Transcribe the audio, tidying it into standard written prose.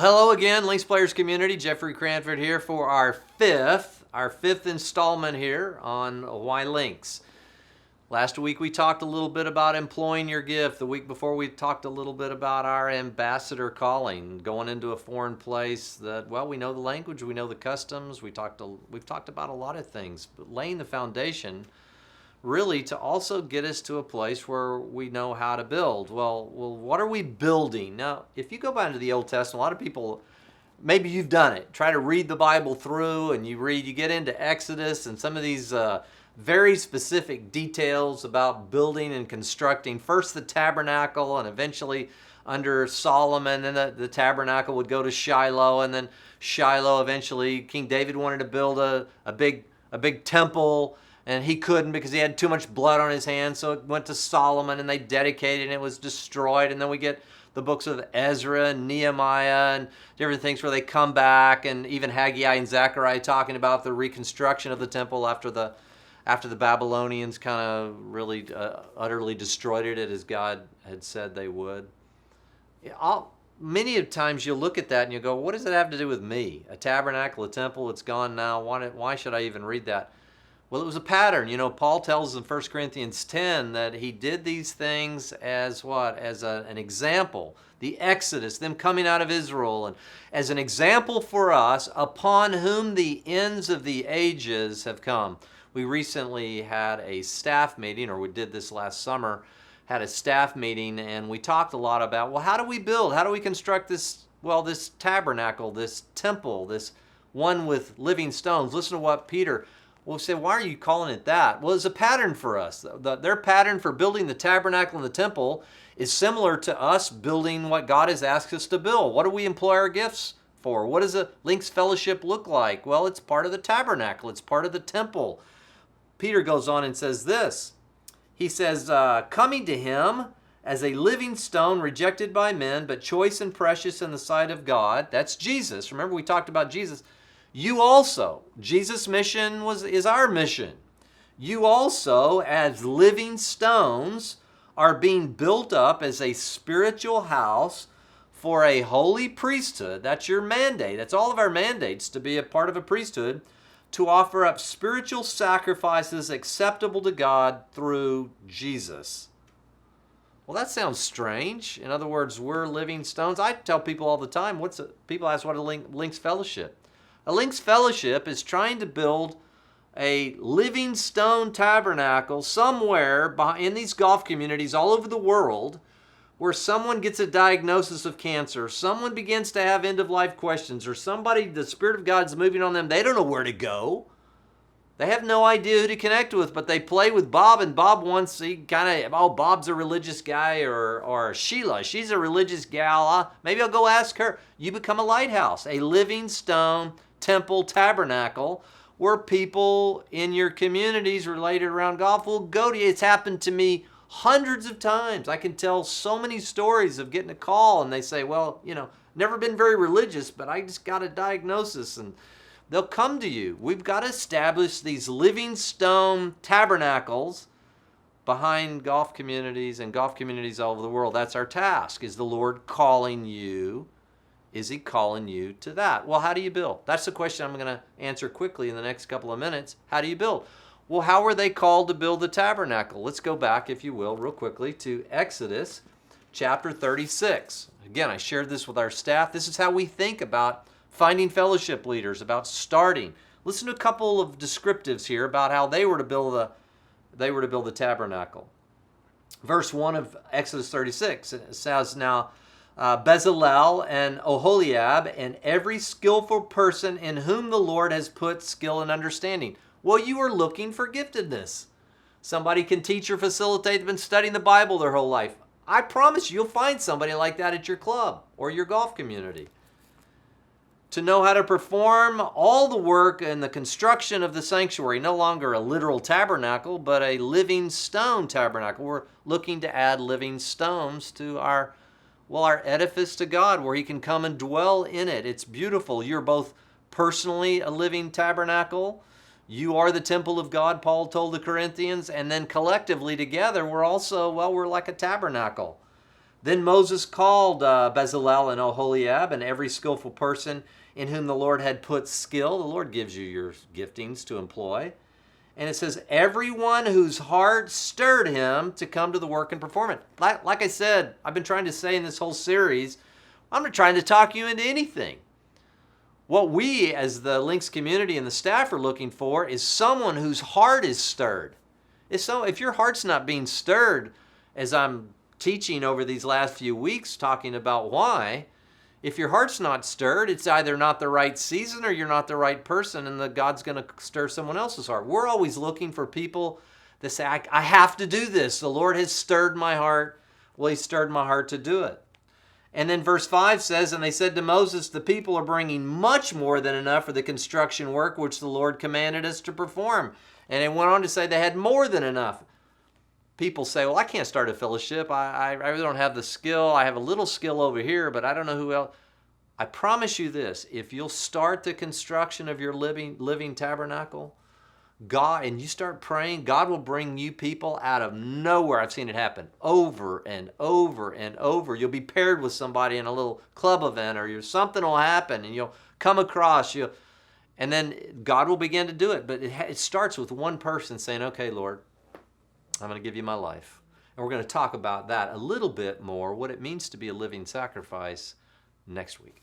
Hello again, Links Players community. Jeffrey Cranford here for our fifth installment here on Why Links. Last week we talked a little bit about employing your gift. The week before we talked a little bit about our ambassador calling, going into a foreign place that, well, we know the language, we know the customs. We've talked about a lot of things, but laying the foundation really to also get us to a place where we know how to build. Well, what are we building? Now, if you go back into the Old Testament, a lot of people, maybe you've done it, try to read the Bible through and you get into Exodus and some of these very specific details about building and constructing. First the tabernacle, and eventually under Solomon, then the tabernacle would go to Shiloh, and then Shiloh eventually, King David wanted to build a big temple, and he couldn't because he had too much blood on his hands, so it went to Solomon and they dedicated it and it was destroyed. And then we get the books of Ezra and Nehemiah and different things where they come back, and even Haggai and Zechariah talking about the reconstruction of the temple after the Babylonians kind of really utterly destroyed it as God had said they would. Many of times you'll look at that and you go, what does it have to do with me? A tabernacle, a temple, it's gone now. Why should I even read that? Well, it was a pattern. You know, Paul tells us in 1 Corinthians 10 that he did these things as what? As an example. The Exodus, them coming out of Israel, and as an example for us, upon whom the ends of the ages have come. We recently had a staff meeting, or we did this last summer, had a staff meeting, and we talked a lot about, well, how do we build? How do we construct this tabernacle, this temple, this one with living stones? Listen to what Peter... We'll say, why are you calling it that? Well, it's a pattern for us. Their pattern for building the tabernacle and the temple is similar to us building what God has asked us to build. What do we employ our gifts for? What does a Links Fellowship look like? Well, it's part of the tabernacle. It's part of the temple. Peter goes on and says this. He says, coming to him as a living stone rejected by men, but choice and precious in the sight of God. That's Jesus. Remember, we talked about Jesus. You also, Jesus' mission is our mission. You also, as living stones, are being built up as a spiritual house for a holy priesthood. That's your mandate. That's all of our mandates, to be a part of a priesthood, to offer up spiritual sacrifices acceptable to God through Jesus. Well, that sounds strange. In other words, we're living stones. I tell people all the time, people ask what a Links Fellowship. A Links Fellowship is trying to build a living stone tabernacle somewhere in these golf communities all over the world where someone gets a diagnosis of cancer, someone begins to have end-of-life questions, or somebody, the Spirit of God's moving on them, they don't know where to go. They have no idea who to connect with, but they play with Bob, and Bob wants, Bob's a religious guy, or Sheila, she's a religious gal. Maybe I'll go ask her. You become a lighthouse, a living stone temple tabernacle where people in your communities related around golf will go to you. It's happened to me hundreds of times. I can tell so many stories of getting a call and they say, well, never been very religious, but I just got a diagnosis, and they'll come to you. We've got to establish these living stone tabernacles behind golf communities and golf communities all over the world. That's our task. Is the Lord calling you? Is he calling you to that? Well, how do you build? That's the question I'm going to answer quickly in the next couple of minutes. How do you build? Well, how were they called to build the tabernacle? Let's go back, if you will, real quickly to Exodus chapter 36. Again, I shared this with our staff. This is how we think about finding fellowship leaders, about starting. Listen to a couple of descriptives here about how they were to build the tabernacle. Verse 1 of Exodus 36, it says, now, Bezalel and Oholiab and every skillful person in whom the Lord has put skill and understanding. Well, you are looking for giftedness. Somebody can teach or facilitate. They've been studying the Bible their whole life. I promise you'll find somebody like that at your club or your golf community. To know how to perform all the work and the construction of the sanctuary, no longer a literal tabernacle, but a living stone tabernacle. We're looking to add living stones to our edifice to God, where he can come and dwell in it. It's beautiful. You're both personally a living tabernacle. You are the temple of God, Paul told the Corinthians, and then collectively together, we're like a tabernacle. Then Moses called Bezalel and Oholiab and every skillful person in whom the Lord had put skill. The Lord gives you your giftings to employ. And it says, everyone whose heart stirred him to come to the work and perform it. Like I said, I've been trying to say in this whole series, I'm not trying to talk you into anything. What we as the Links community and the staff are looking for is someone whose heart is stirred. If your heart's not being stirred, as I'm teaching over these last few weeks talking about why, if your heart's not stirred, it's either not the right season or you're not the right person, and God's going to stir someone else's heart. We're always looking for people that say, I have to do this. The Lord has stirred my heart. Well, He stirred my heart to do it. And then verse 5 says, and they said to Moses, the people are bringing much more than enough for the construction work which the Lord commanded us to perform. And it went on to say they had more than enough. People say, well, I can't start a fellowship. I really don't have the skill. I have a little skill over here, but I don't know who else. I promise you this, if you'll start the construction of your living tabernacle, God, and you start praying, God will bring you people out of nowhere. I've seen it happen over and over and over. You'll be paired with somebody in a little club event, or something will happen, and you'll come across you, and then God will begin to do it. But it starts with one person saying, okay, Lord, I'm going to give you my life. And we're going to talk about that a little bit more, what it means to be a living sacrifice, next week.